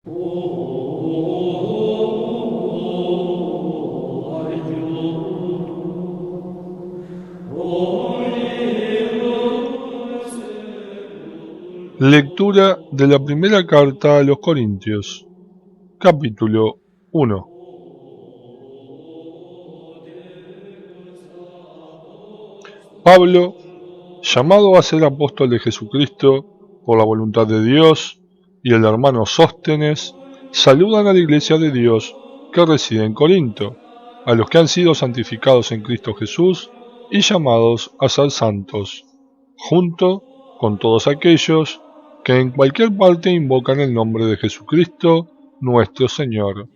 Lectura de la primera carta a los Corintios, capítulo 1. Pablo, llamado a ser apóstol de Jesucristo por la voluntad de Dios, y el hermano Sóstenes, saludan a la iglesia de Dios que reside en Corinto, a los que han sido santificados en Cristo Jesús y llamados a ser santos, junto con todos aquellos que en cualquier parte invocan el nombre de Jesucristo, nuestro Señor,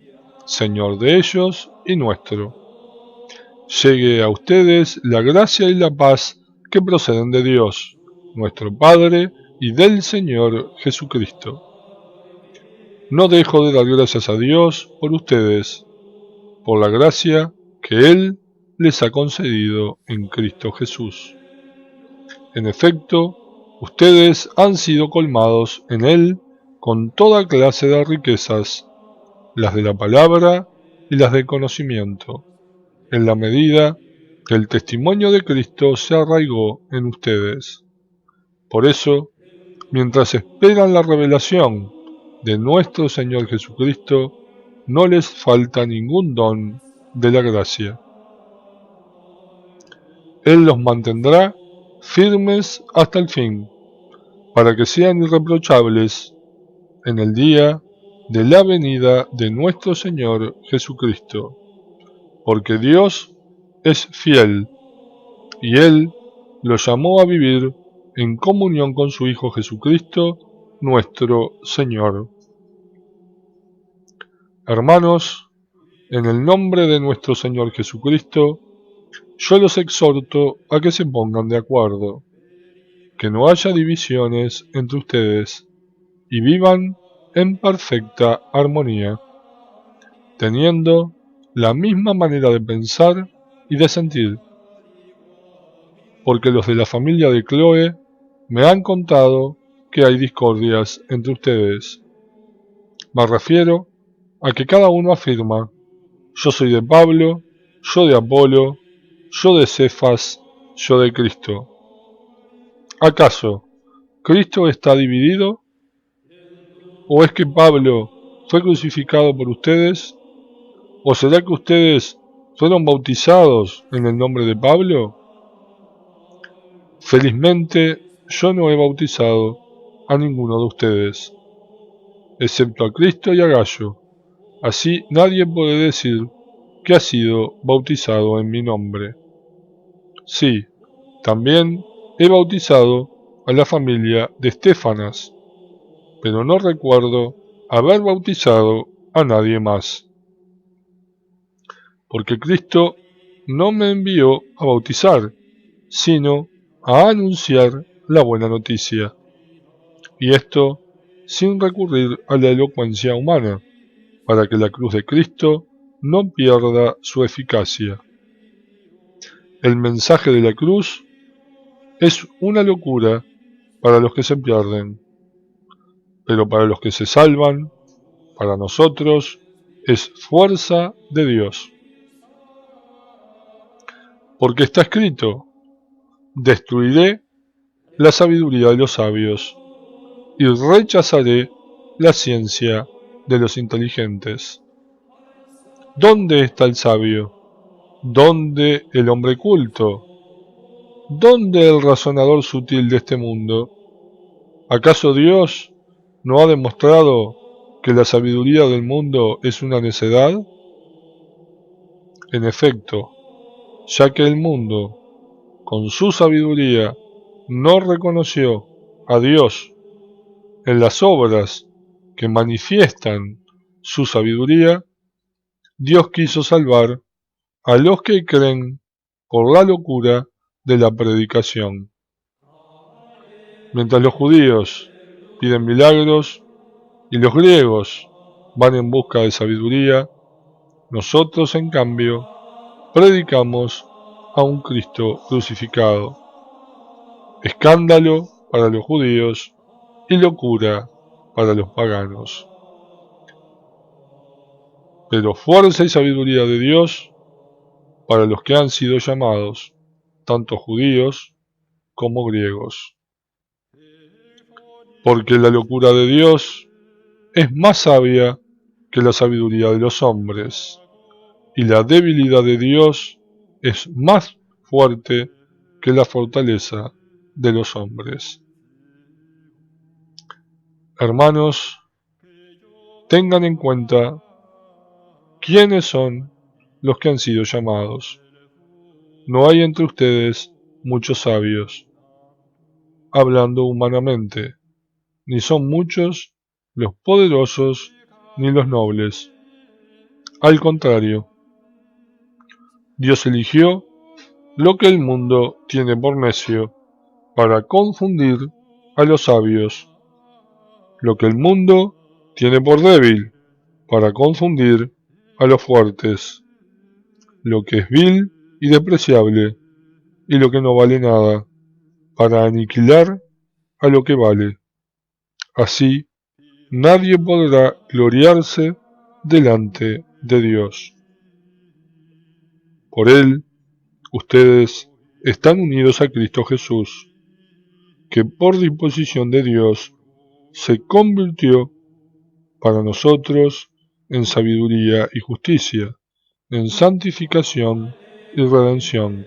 Señor de ellos y nuestro. Llegue a ustedes la gracia y la paz que proceden de Dios, nuestro Padre, y del Señor Jesucristo. No dejo de dar gracias a Dios por ustedes, por la gracia que Él les ha concedido en Cristo Jesús. En efecto, ustedes han sido colmados en Él con toda clase de riquezas, las de la palabra y las del conocimiento, en la medida que el testimonio de Cristo se arraigó en ustedes. Por eso, mientras esperan la revelación de nuestro Señor Jesucristo, no les falta ningún don de la gracia. Él los mantendrá firmes hasta el fin, para que sean irreprochables en el día de la venida de nuestro Señor Jesucristo, porque Dios es fiel, y Él los llamó a vivir en comunión con su Hijo Jesucristo, nuestro Señor. Hermanos, en el nombre de nuestro Señor Jesucristo, yo los exhorto a que se pongan de acuerdo, que no haya divisiones entre ustedes, y vivan en perfecta armonía, teniendo la misma manera de pensar y de sentir, porque los de la familia de Cloé me han contado que hay discordias entre ustedes. Me refiero a que cada uno afirma: yo soy de Pablo, yo de Apolo, yo de Cefas, yo de Cristo. ¿Acaso Cristo está dividido? ¿O es que Pablo fue crucificado por ustedes? ¿O será que ustedes fueron bautizados en el nombre de Pablo? Felizmente yo no he bautizado a ninguno de ustedes, excepto a Cristo y a Gallo. Así nadie puede decir que ha sido bautizado en mi nombre. Sí, también he bautizado a la familia de Estéfanas, pero no recuerdo haber bautizado a nadie más. Porque Cristo no me envió a bautizar, sino a anunciar la buena noticia, y esto sin recurrir a la elocuencia humana, para que la cruz de Cristo no pierda su eficacia. El mensaje de la cruz es una locura para los que se pierden, pero para los que se salvan, para nosotros, es fuerza de Dios. Porque está escrito: destruiré la sabiduría de los sabios, y rechazaré la ciencia de los inteligentes. ¿Dónde está el sabio? ¿Dónde el hombre culto? ¿Dónde el razonador sutil de este mundo? ¿Acaso Dios no ha demostrado que la sabiduría del mundo es una necedad? En efecto, ya que el mundo, con su sabiduría, no reconoció a Dios en las obras que manifiestan su sabiduría, Dios quiso salvar a los que creen por la locura de la predicación. Mientras los judíos piden milagros y los griegos van en busca de sabiduría, nosotros en cambio predicamos a un Cristo crucificado, escándalo para los judíos y locura para los paganos. pero fuerza y sabiduría de Dios para los que han sido llamados, tanto judíos como griegos. Porque la locura de Dios es más sabia que la sabiduría de los hombres, y la debilidad de Dios es más fuerte que la fortaleza de los hombres. Hermanos, tengan en cuenta quiénes son los que han sido llamados. No hay entre ustedes muchos sabios, hablando humanamente, ni son muchos los poderosos ni los nobles. Al contrario, Dios eligió lo que el mundo tiene por necio para confundir a los sabios, lo que el mundo tiene por débil para confundir a los fuertes, lo que es vil y despreciable y lo que no vale nada, para aniquilar a lo que vale. Así, nadie podrá gloriarse delante de Dios. Por Él, ustedes están unidos a Cristo Jesús, que por disposición de Dios se convirtió para nosotros en sabiduría y justicia, en santificación y redención,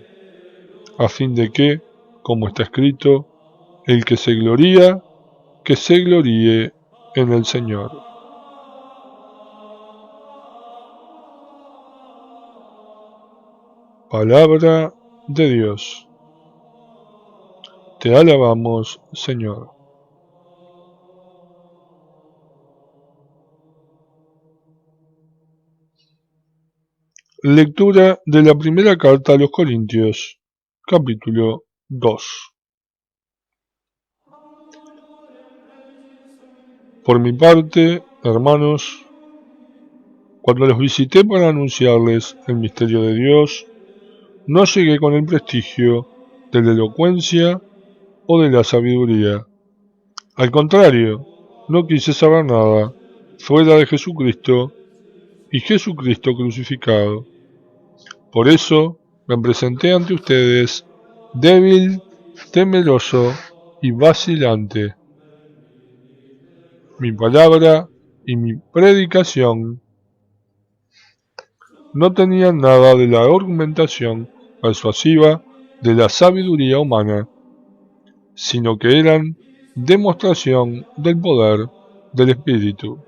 a fin de que, como está escrito, el que se gloríe en el Señor. Palabra de Dios. Te alabamos, Señor. Lectura de la primera carta a los Corintios, capítulo 2. Por mi parte, hermanos, cuando los visité para anunciarles el misterio de Dios, no llegué con el prestigio de la elocuencia o de la sabiduría. Al contrario, no quise saber nada fuera de Jesucristo y Jesucristo crucificado. Por eso me presenté ante ustedes débil, temeroso y vacilante. Mi palabra y mi predicación no tenían nada de la argumentación persuasiva de la sabiduría humana, sino que eran demostración del poder del Espíritu,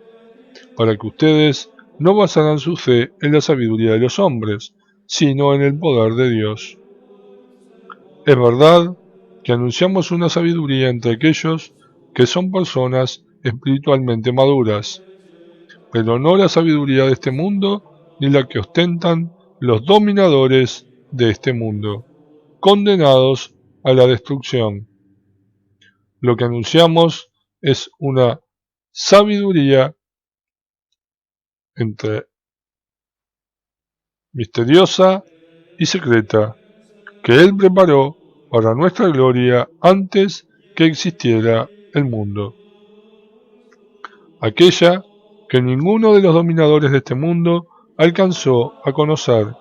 para que ustedes no basaran su fe en la sabiduría de los hombres, sino en el poder de Dios. Es verdad que anunciamos una sabiduría entre aquellos que son personas espiritualmente maduras, pero no la sabiduría de este mundo ni la que ostentan los dominadores de este mundo, condenados a la destrucción. Lo que anunciamos es una sabiduría entre misteriosa y secreta, que Él preparó para nuestra gloria antes que existiera el mundo. Aquella que ninguno de los dominadores de este mundo alcanzó a conocer,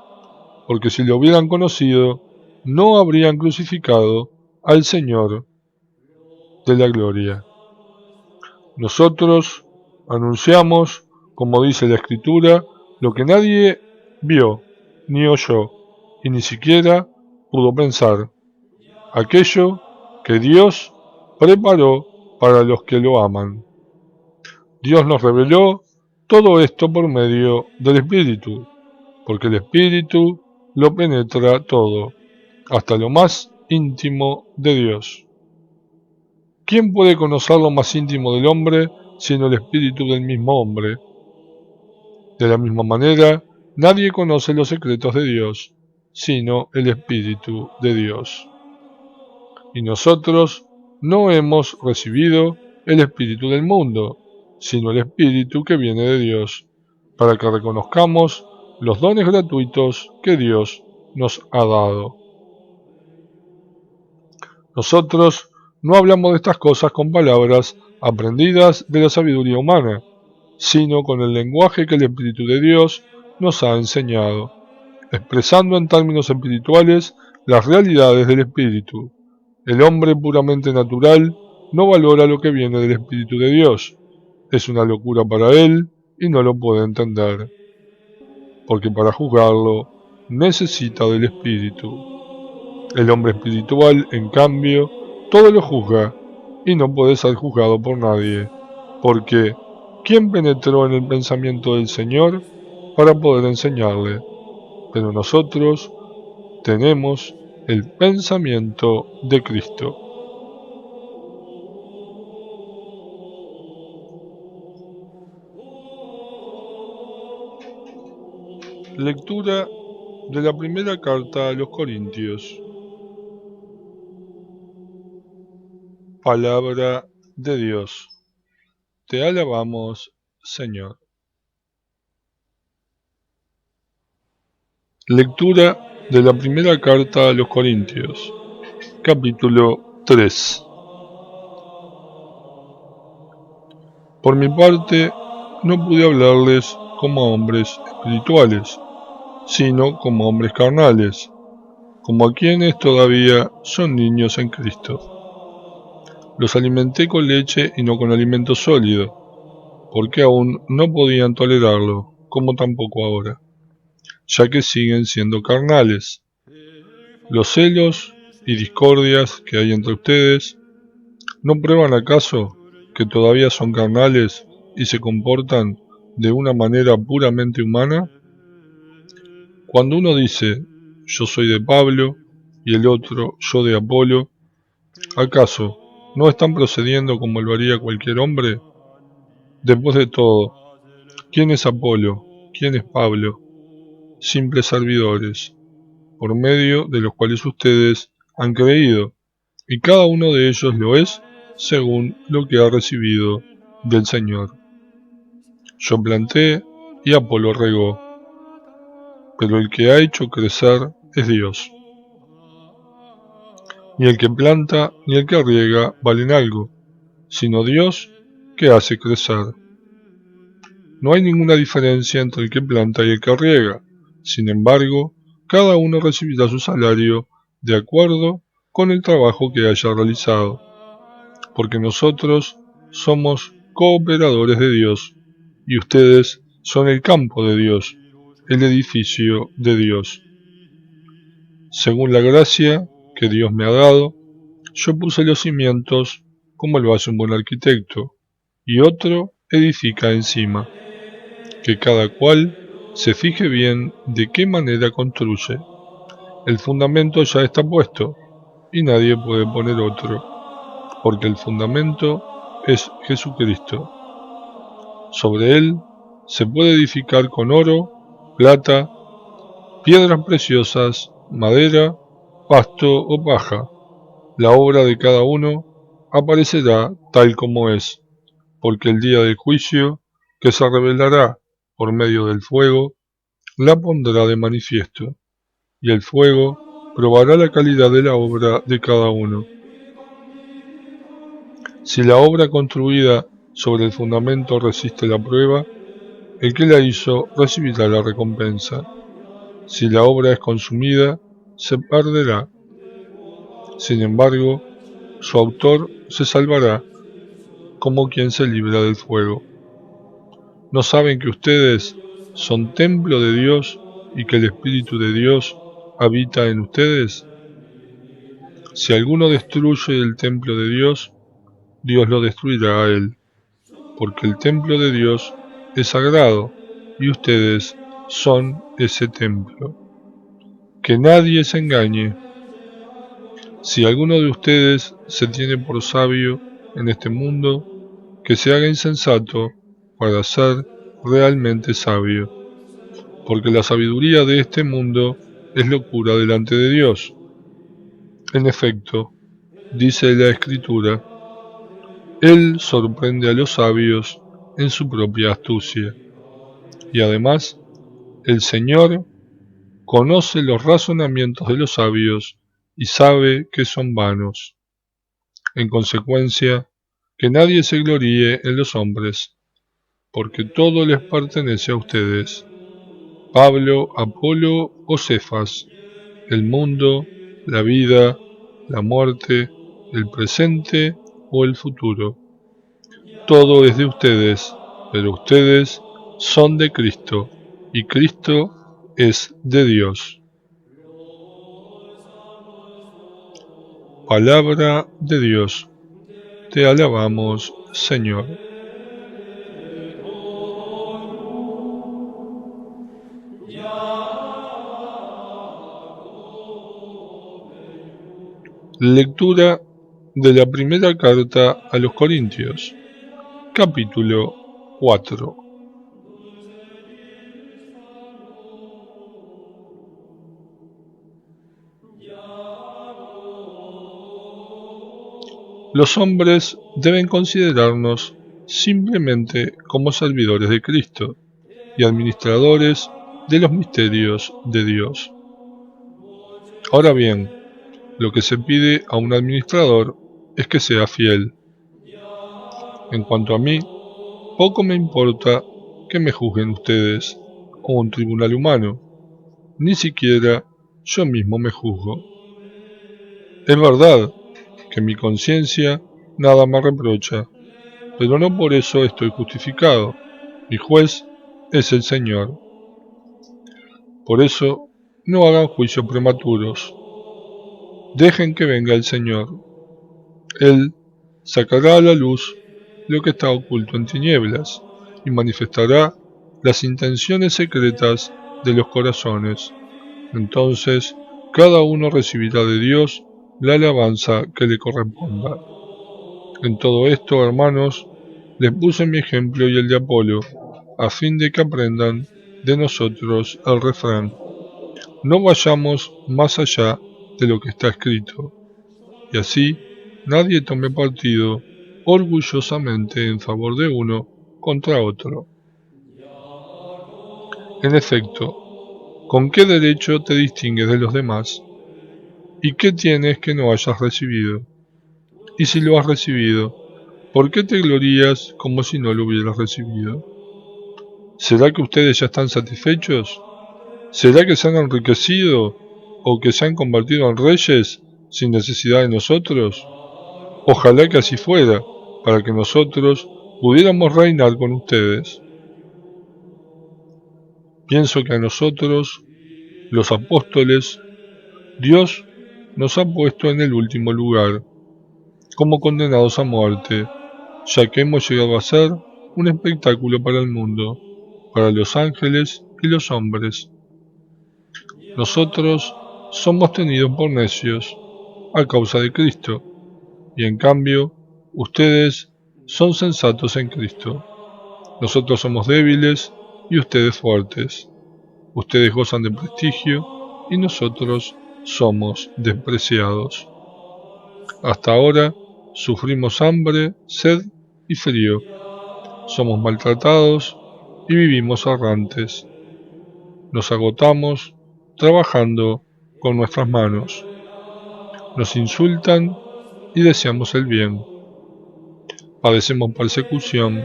porque si lo hubieran conocido, no habrían crucificado al Señor de la gloria. Nosotros anunciamos, como dice la Escritura, lo que nadie vio, ni oyó, y ni siquiera pudo pensar, aquello que Dios preparó para los que lo aman. Dios nos reveló todo esto por medio del Espíritu, porque el Espíritu lo penetra todo, hasta lo más íntimo de Dios. ¿Quién puede conocer lo más íntimo del hombre sino el espíritu del mismo hombre? De la misma manera, nadie conoce los secretos de Dios sino el Espíritu de Dios. Y nosotros no hemos recibido el espíritu del mundo, sino el Espíritu que viene de Dios, para que reconozcamos los dones gratuitos que Dios nos ha dado. Nosotros no hablamos de estas cosas con palabras aprendidas de la sabiduría humana, sino con el lenguaje que el Espíritu de Dios nos ha enseñado, expresando en términos espirituales las realidades del Espíritu. El hombre puramente natural no valora lo que viene del Espíritu de Dios. Es una locura para él y no lo puede entender, porque para juzgarlo necesita del Espíritu. El hombre espiritual, en cambio, todo lo juzga y no puede ser juzgado por nadie, porque ¿quién penetró en el pensamiento del Señor para poder enseñarle? Pero nosotros tenemos el pensamiento de Cristo. Lectura de la primera carta a los Corintios. Palabra de Dios. Te alabamos, Señor. Lectura de la primera carta a los Corintios, capítulo 3. Por mi parte, no pude hablarles como a hombres espirituales, sino como a hombres carnales, como a quienes todavía son niños en Cristo. Los alimenté con leche y no con alimento sólido, porque aún no podían tolerarlo, como tampoco ahora, ya que siguen siendo carnales. Los celos y discordias que hay entre ustedes, ¿no prueban acaso que todavía son carnales y se comportan de una manera puramente humana? Cuando uno dice, yo soy de Pablo, y el otro, yo de Apolo, ¿acaso no están procediendo como lo haría cualquier hombre? Después de todo, ¿quién es Apolo? ¿Quién es Pablo? Simples servidores, por medio de los cuales ustedes han creído, y cada uno de ellos lo es según lo que ha recibido del Señor. Yo planté y Apolo regó, pero el que ha hecho crecer es Dios. Ni el que planta ni el que riega valen algo, sino Dios que hace crecer. No hay ninguna diferencia entre el que planta y el que riega. Sin embargo, cada uno recibirá su salario de acuerdo con el trabajo que haya realizado, porque nosotros somos cooperadores de Dios, y ustedes son el campo de Dios, el edificio de Dios. Según la gracia que Dios me ha dado, yo puse los cimientos como lo hace un buen arquitecto, y otro edifica encima. Que cada cual se fije bien de qué manera construye. El fundamento ya está puesto, y nadie puede poner otro, porque el fundamento es Jesucristo. Sobre él se puede edificar con oro, plata, piedras preciosas, madera, pasto o paja. La obra de cada uno aparecerá tal como es, porque el día del juicio, que se revelará por medio del fuego, la pondrá de manifiesto, y el fuego probará la calidad de la obra de cada uno. Si la obra construida sobre el fundamento resiste la prueba, el que la hizo recibirá la recompensa. Si la obra es consumida, se perderá. Sin embargo, su autor se salvará, como quien se libra del fuego. ¿No saben que ustedes son templo de Dios y que el Espíritu de Dios habita en ustedes? Si alguno destruye el templo de Dios, Dios lo destruirá a él, porque el templo de Dios es sagrado y ustedes son ese templo. Que nadie se engañe. Si alguno de ustedes se tiene por sabio en este mundo, que se haga insensato para ser realmente sabio, porque la sabiduría de este mundo es locura delante de Dios. En efecto, dice la Escritura, Él sorprende a los sabios en su propia astucia. Y además, el Señor conoce los razonamientos de los sabios y sabe que son vanos. En consecuencia, que nadie se gloríe en los hombres, porque todo les pertenece a ustedes. Pablo, Apolo o Cefas, el mundo, la vida, la muerte, el presente o el futuro. Todo es de ustedes, pero ustedes son de Cristo, y Cristo es de Dios. Palabra de Dios. Te alabamos, Señor. Lectura de la primera carta a los Corintios, capítulo 4. Los hombres deben considerarnos simplemente como servidores de Cristo y administradores de los misterios de Dios. Ahora bien, lo que se pide a un administrador es que sea fiel. En cuanto a mí, poco me importa que me juzguen ustedes o un tribunal humano, ni siquiera yo mismo me juzgo. Es verdad que mi conciencia nada me reprocha, pero no por eso estoy justificado. Mi juez es el Señor. Por eso, no hagan juicios prematuros. Dejen que venga el Señor. Él sacará a la luz lo que está oculto en tinieblas y manifestará las intenciones secretas de los corazones. Entonces, cada uno recibirá de Dios la alabanza que le corresponda. En todo esto, hermanos, les puse mi ejemplo y el de Apolo, a fin de que aprendan de nosotros el refrán: no vayamos más allá de lo que está escrito, y así nadie tome partido orgullosamente en favor de uno contra otro. En efecto, ¿con qué derecho te distingues de los demás? ¿Y qué tienes que no hayas recibido? Y si lo has recibido, ¿por qué te glorías como si no lo hubieras recibido? ¿Será que ustedes ya están satisfechos? ¿Será que se han enriquecido o que se han convertido en reyes sin necesidad de nosotros? Ojalá que así fuera, para que nosotros pudiéramos reinar con ustedes. Pienso que a nosotros, los apóstoles, Dios nos ha puesto en el último lugar, como condenados a muerte, ya que hemos llegado a ser un espectáculo para el mundo, para los ángeles y los hombres. Nosotros somos tenidos por necios a causa de Cristo, y en cambio, ustedes son sensatos en Cristo. Nosotros somos débiles y ustedes fuertes. Ustedes gozan de prestigio y nosotros somos despreciados. Hasta ahora sufrimos hambre, sed y frío. Somos maltratados y vivimos errantes. Nos agotamos trabajando con nuestras manos. Nos insultan y deseamos el bien. Padecemos persecución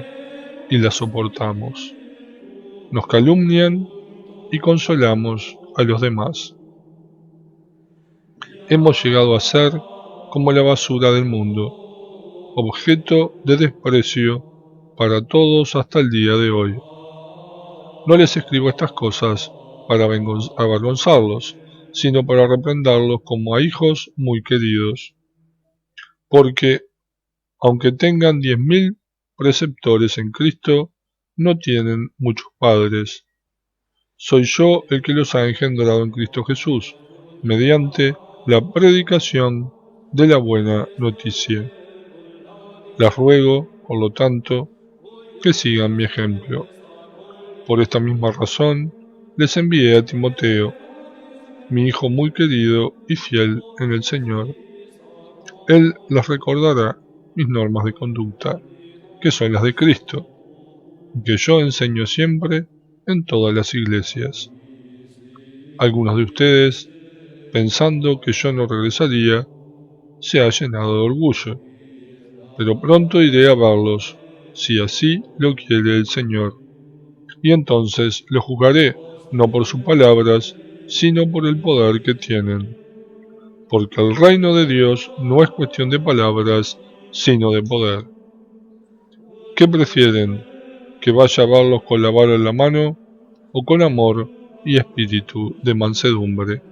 y la soportamos. Nos calumnian y consolamos a los demás. Hemos llegado a ser como la basura del mundo, objeto de desprecio para todos hasta el día de hoy. No les escribo estas cosas para avergonzarlos, sino para reprenderlos como a hijos muy queridos. Porque, aunque tengan 10.000 preceptores en Cristo, no tienen muchos padres. Soy yo el que los ha engendrado en Cristo Jesús, mediante la predicación de la buena noticia. Les ruego, por lo tanto, que sigan mi ejemplo. Por esta misma razón, les envié a Timoteo, mi hijo muy querido y fiel en el Señor. Él les recordará mis normas de conducta, que son las de Cristo, que yo enseño siempre en todas las iglesias. Algunos de ustedes, pensando que yo no regresaría, se ha llenado de orgullo, pero pronto iré a verlos, si así lo quiere el Señor. Y entonces lo juzgaré, no por sus palabras, sino por el poder que tienen. Porque el reino de Dios no es cuestión de palabras, sino de poder. ¿Qué prefieren? ¿Que vaya a verlos con la vara en la mano o con amor y espíritu de mansedumbre?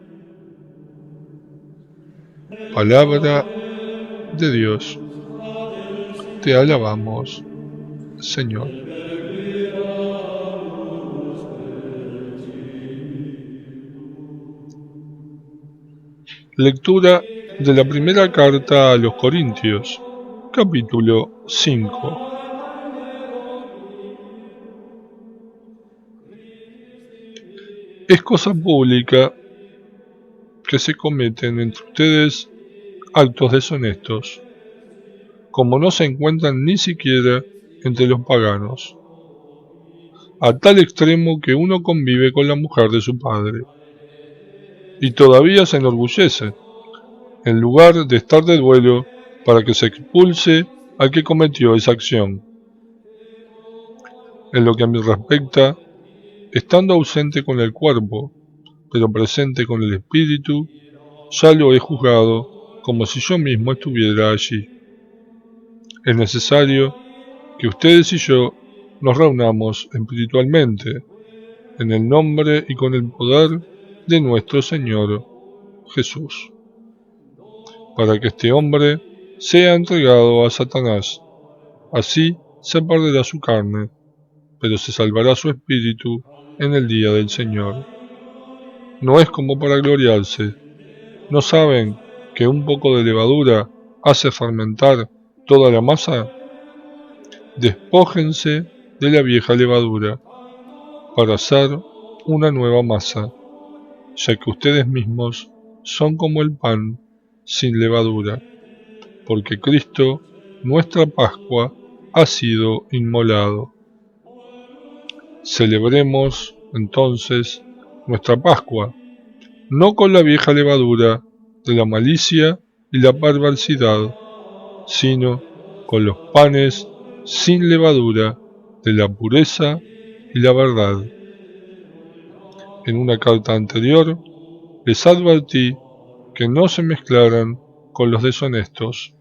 Palabra de Dios. Te alabamos, Señor. Lectura de la primera carta a los Corintios, capítulo 5. Es cosa pública que se cometen entre ustedes actos deshonestos, como no se encuentran ni siquiera entre los paganos, a tal extremo que uno convive con la mujer de su padre, y todavía se enorgullece, en lugar de estar de duelo para que se expulse al que cometió esa acción. En lo que a mí respecta, estando ausente con el cuerpo, pero presente con el espíritu, ya lo he juzgado como si yo mismo estuviera allí. Es necesario que ustedes y yo nos reunamos espiritualmente, en el nombre y con el poder de nuestro Señor Jesús, para que este hombre sea entregado a Satanás. Así se perderá su carne, pero se salvará su espíritu en el día del Señor. No es como para gloriarse. ¿No saben que un poco de levadura hace fermentar toda la masa? Despójense de la vieja levadura para hacer una nueva masa, ya que ustedes mismos son como el pan sin levadura, porque Cristo, nuestra Pascua, ha sido inmolado. Celebremos, entonces, nuestra Pascua, no con la vieja levadura de la malicia y la perversidad, sino con los panes sin levadura de la pureza y la verdad. En una carta anterior les advertí que no se mezclaran con los deshonestos.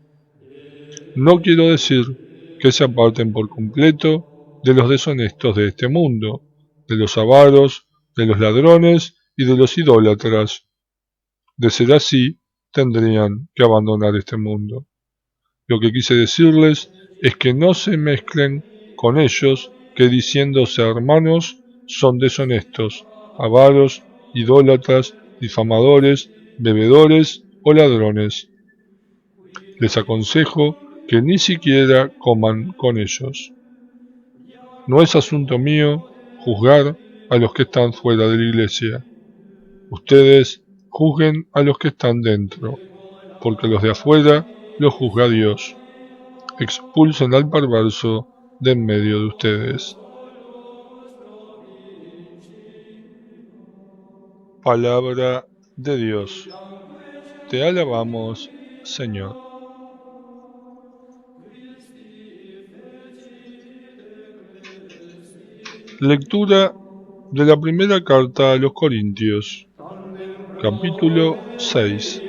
No quiero decir que se aparten por completo de los deshonestos de este mundo, de los avaros, de los ladrones y de los idólatras. De ser así, tendrían que abandonar este mundo. Lo que quise decirles es que no se mezclen con ellos que diciéndose hermanos son deshonestos, avaros, idólatras, difamadores, bebedores o ladrones. Les aconsejo que ni siquiera coman con ellos. No es asunto mío juzgar a los que están fuera de la iglesia. Ustedes juzguen a los que están dentro, porque los de afuera los juzga Dios. Expulsen al perverso de en medio de ustedes. Palabra de Dios. Te alabamos, Señor. Lectura de la primera carta a los Corintios, capítulo 6.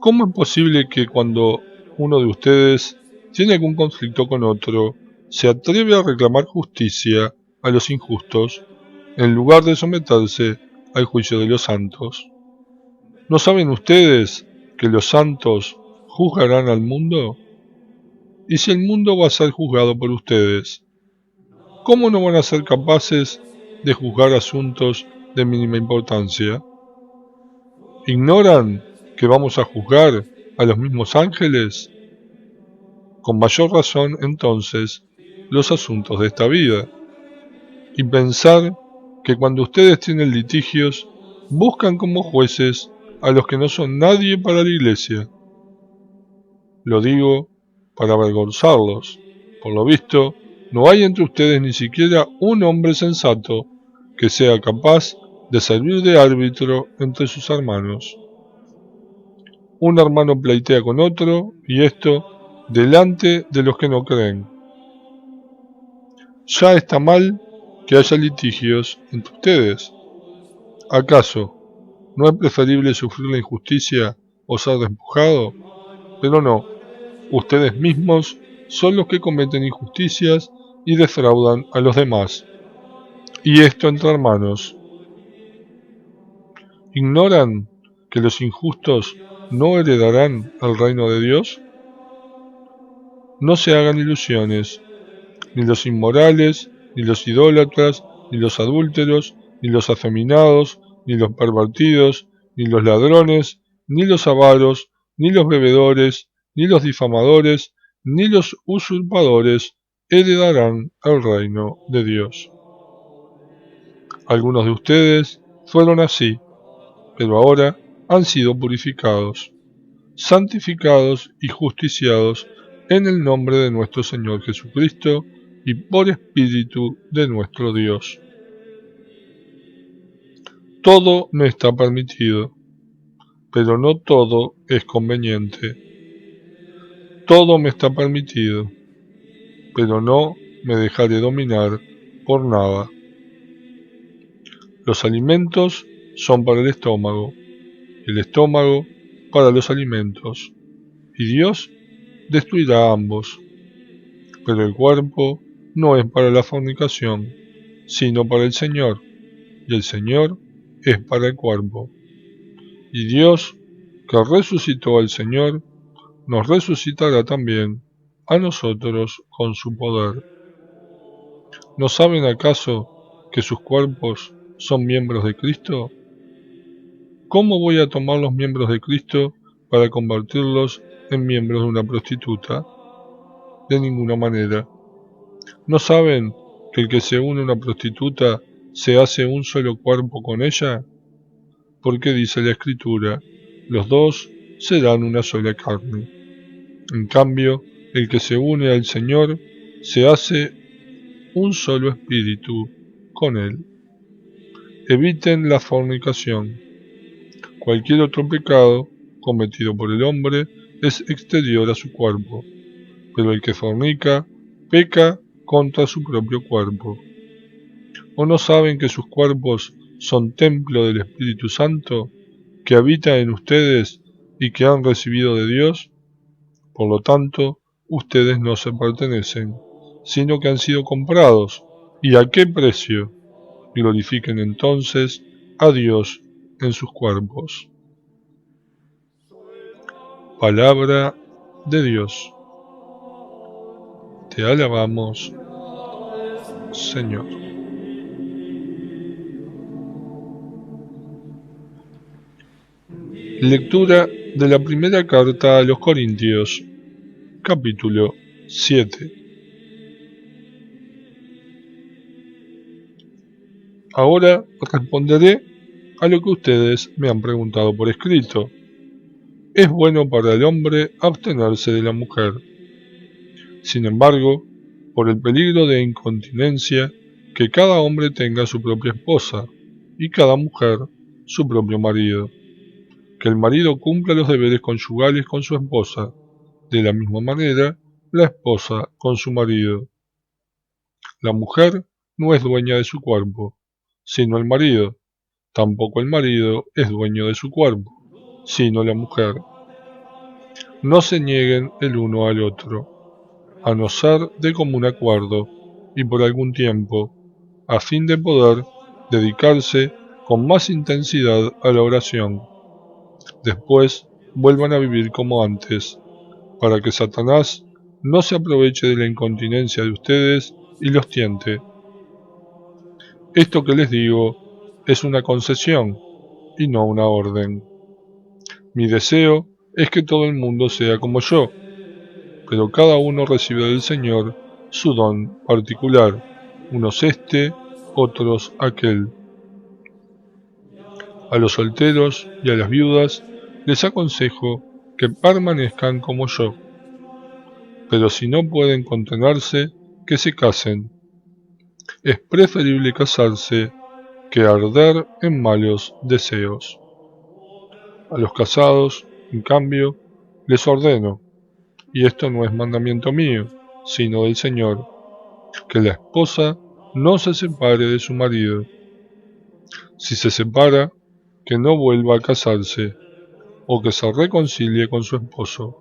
¿Cómo es posible que cuando uno de ustedes tiene algún conflicto con otro, se atreve a reclamar justicia a los injustos, en lugar de someterse al juicio de los santos? ¿No saben ustedes que los santos juzgarán al mundo? Y si el mundo va a ser juzgado por ustedes, ¿cómo no van a ser capaces de juzgar asuntos de mínima importancia? ¿Ignoran que vamos a juzgar a los mismos ángeles? Con mayor razón, entonces, los asuntos de esta vida. Y pensar que cuando ustedes tienen litigios, buscan como jueces a los que no son nadie para la iglesia. Lo digo para avergonzarlos. Por lo visto, no hay entre ustedes ni siquiera un hombre sensato que sea capaz de servir de árbitro entre sus hermanos. Un hermano pleitea con otro, y esto delante de los que no creen. Ya está mal que haya litigios entre ustedes. ¿Acaso no es preferible sufrir la injusticia o ser despojado? Pero no, ustedes mismos son los que cometen injusticias y defraudan a los demás. Y esto entre hermanos. ¿Ignoran que los injustos no heredarán el reino de Dios? No se hagan ilusiones, ni los inmorales, ni los idólatras, ni los adúlteros, ni los afeminados, ni los pervertidos, ni los ladrones, ni los avaros, ni los bebedores, ni los difamadores, ni los usurpadores heredarán el reino de Dios. Algunos de ustedes fueron así, pero ahora han sido purificados, santificados y justiciados en el nombre de nuestro Señor Jesucristo y por Espíritu de nuestro Dios. Todo me está permitido, pero no todo es conveniente. Todo me está permitido, pero no me dejaré dominar por nada. Los alimentos son para el estómago para los alimentos, y Dios destruirá a ambos. Pero el cuerpo no es para la fornicación, sino para el Señor, y el Señor es para el cuerpo. Y Dios, que resucitó al Señor, nos resucitará también a nosotros con su poder. ¿No saben acaso que sus cuerpos son miembros de Cristo? ¿Cómo voy a tomar los miembros de Cristo para convertirlos en miembros de una prostituta? De ninguna manera. ¿No saben que el que se une a una prostituta se hace un solo cuerpo con ella? Porque dice la Escritura, los dos serán una sola carne. En cambio, el que se une al Señor se hace un solo espíritu con Él. Eviten la fornicación. Cualquier otro pecado cometido por el hombre es exterior a su cuerpo, pero el que fornica peca contra su propio cuerpo. ¿O no saben que sus cuerpos son templo del Espíritu Santo, que habita en ustedes y que han recibido de Dios? Por lo tanto, ustedes no se pertenecen, sino que han sido comprados. ¿Y a qué precio? Glorifiquen entonces a Dios en sus cuerpos. Palabra de Dios. Te alabamos, Señor. Lectura de la primera carta a los Corintios, capítulo 7. Ahora responderé a lo que ustedes me han preguntado por escrito. Es bueno para el hombre abstenerse de la mujer. Sin embargo, por el peligro de incontinencia, que cada hombre tenga su propia esposa y cada mujer su propio marido. Que el marido cumpla los deberes conyugales con su esposa, de la misma manera la esposa con su marido. La mujer no es dueña de su cuerpo, sino el marido. Tampoco el marido es dueño de su cuerpo, sino la mujer. No se nieguen el uno al otro, a no ser de común acuerdo y por algún tiempo, a fin de poder dedicarse con más intensidad a la oración. Después vuelvan a vivir como antes, para que Satanás no se aproveche de la incontinencia de ustedes y los tiente. Esto que les digo es una concesión y no una orden. Mi deseo es que todo el mundo sea como yo, pero cada uno recibe del Señor su don particular, unos este, otros aquel. A los solteros y a las viudas les aconsejo que permanezcan como yo, pero si no pueden contenerse, que se casen. Es preferible casarse que arder en malos deseos. A los casados, en cambio, les ordeno, Y esto no es mandamiento mío, sino del Señor, que la esposa no se separe de su marido. Si se separa, que no vuelva a casarse, o que se reconcilie con su esposo,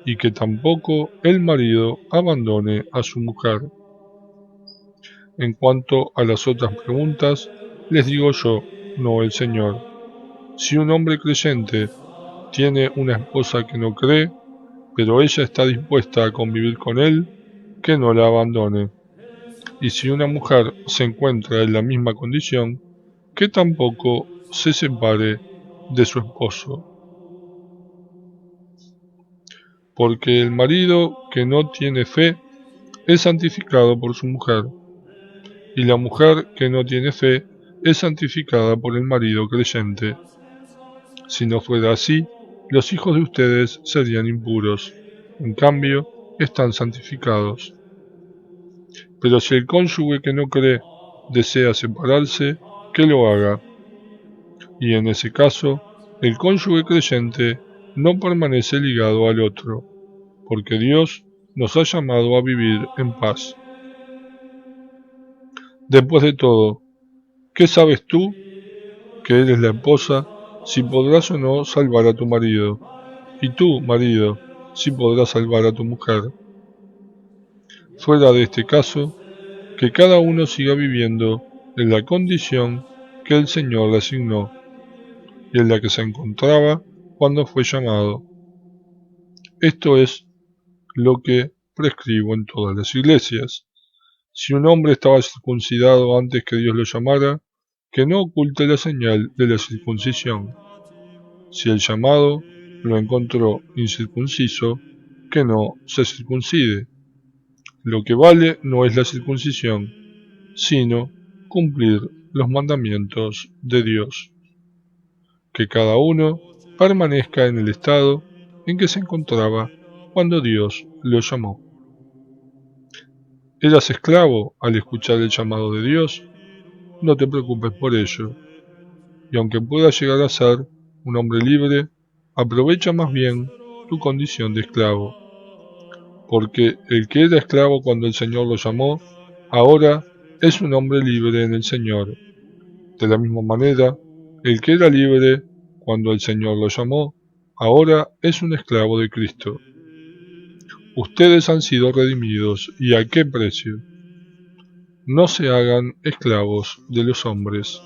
y que tampoco el marido abandone a su mujer. En cuanto a las otras preguntas, les digo yo, no el Señor. Si un hombre creyente tiene una esposa que no cree, pero ella está dispuesta a convivir con él, que no la abandone. Y si una mujer se encuentra en la misma condición, que tampoco se separe de su esposo. Porque el marido que no tiene fe es santificado por su mujer, y la mujer que no tiene fe es santificada por el marido creyente. Si no fuera así, los hijos de ustedes serían impuros, en cambio, están santificados. Pero si el cónyuge que no cree desea separarse, que lo haga. Y en ese caso, el cónyuge creyente no permanece ligado al otro, porque Dios nos ha llamado a vivir en paz. Después de todo, ¿qué sabes tú, que eres la esposa, si podrás o no salvar a tu marido? Y tú, marido, si podrás salvar a tu mujer. Fuera de este caso, que cada uno siga viviendo en la condición que el Señor le asignó y en la que se encontraba cuando fue llamado. Esto es lo que prescribo en todas las iglesias. Si un hombre estaba circuncidado antes que Dios lo llamara, que no oculte la señal de la circuncisión. Si el llamado lo encontró incircunciso, que no se circuncide. Lo que vale no es la circuncisión, sino cumplir los mandamientos de Dios. Que cada uno permanezca en el estado en que se encontraba cuando Dios lo llamó. ¿Eras esclavo al escuchar el llamado de Dios? No te preocupes por ello. Y aunque puedas llegar a ser un hombre libre, aprovecha más bien tu condición de esclavo. Porque el que era esclavo cuando el Señor lo llamó, ahora es un hombre libre en el Señor. De la misma manera, el que era libre cuando el Señor lo llamó, ahora es un esclavo de Cristo. Ustedes han sido redimidos, ¿y a qué precio? No se hagan esclavos de los hombres.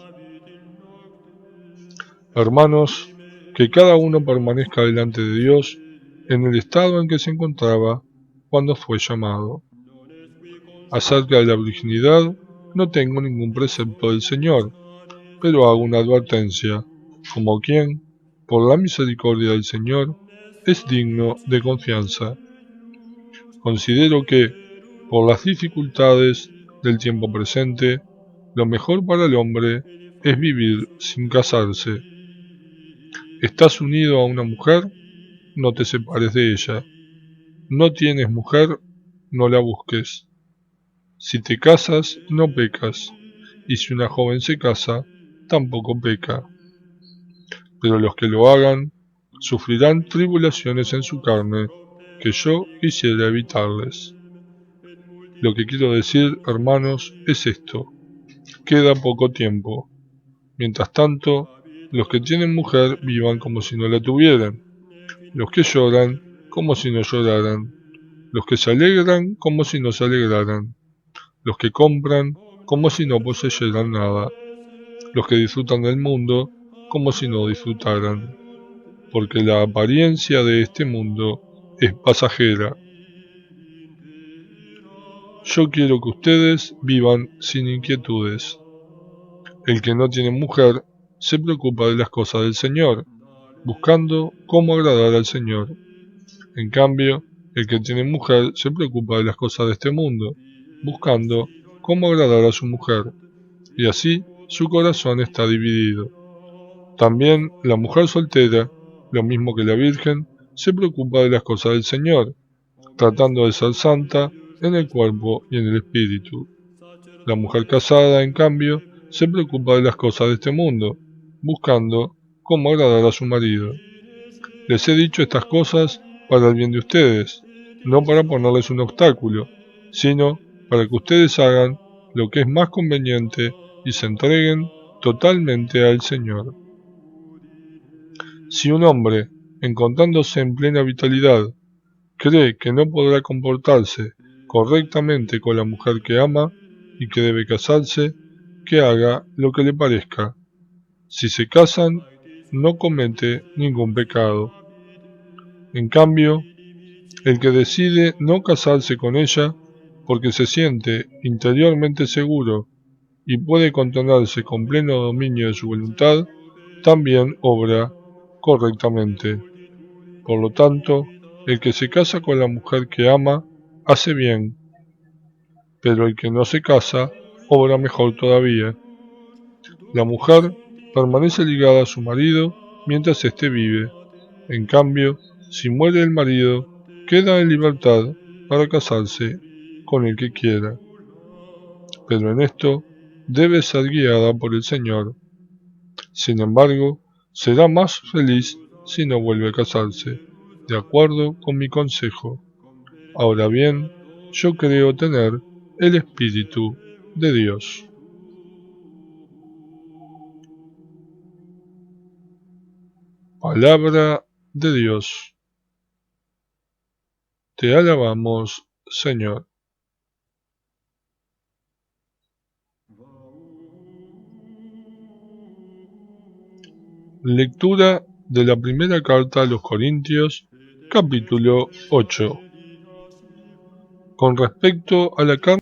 Hermanos, que cada uno permanezca delante de Dios en el estado en que se encontraba cuando fue llamado. Acerca de la virginidad, no tengo ningún precepto del Señor, pero hago una advertencia, como quien, por la misericordia del Señor, es digno de confianza. Considero que, por las dificultades del tiempo presente, lo mejor para el hombre es vivir sin casarse. ¿Estás unido a una mujer? No te separes de ella. ¿No tienes mujer? No la busques. Si te casas, no pecas, y si una joven se casa, tampoco peca. Pero los que lo hagan, sufrirán tribulaciones en su carne, que yo quisiera evitarles. Lo que quiero decir, hermanos, es esto: queda poco tiempo. Mientras tanto, los que tienen mujer vivan como si no la tuvieran, los que lloran como si no lloraran, los que se alegran como si no se alegraran, los que compran como si no poseyeran nada, los que disfrutan del mundo como si no disfrutaran, porque la apariencia de este mundo es pasajera. Yo quiero que ustedes vivan sin inquietudes. El que no tiene mujer se preocupa de las cosas del Señor, buscando cómo agradar al Señor. En cambio, el que tiene mujer se preocupa de las cosas de este mundo, buscando cómo agradar a su mujer, y así su corazón está dividido. También la mujer soltera, lo mismo que la virgen, se preocupa de las cosas del Señor, tratando de ser santa en el cuerpo y en el espíritu. La mujer casada, en cambio, se preocupa de las cosas de este mundo, buscando cómo agradar a su marido. Les he dicho estas cosas para el bien de ustedes, no para ponerles un obstáculo, sino para que ustedes hagan lo que es más conveniente y se entreguen totalmente al Señor. Si un hombre, encontrándose en plena vitalidad, cree que no podrá comportarse correctamente con la mujer que ama y que debe casarse, que haga lo que le parezca. Si se casan, no comete ningún pecado. En cambio, el que decide no casarse con ella porque se siente interiormente seguro y puede contenerse con pleno dominio de su voluntad, también obra correctamente. Por lo tanto, el que se casa con la mujer que ama, hace bien, pero el que no se casa, obra mejor todavía. La mujer permanece ligada a su marido mientras éste vive. En cambio, si muere el marido, queda en libertad para casarse con el que quiera. Pero en esto debe ser guiada por el Señor. Sin embargo, será más feliz si no vuelve a casarse, de acuerdo con mi consejo. Ahora bien, yo creo tener el Espíritu de Dios. Palabra de Dios. Te alabamos, Señor. Lectura de la primera carta a los Corintios, capítulo 8. Con respecto a la carne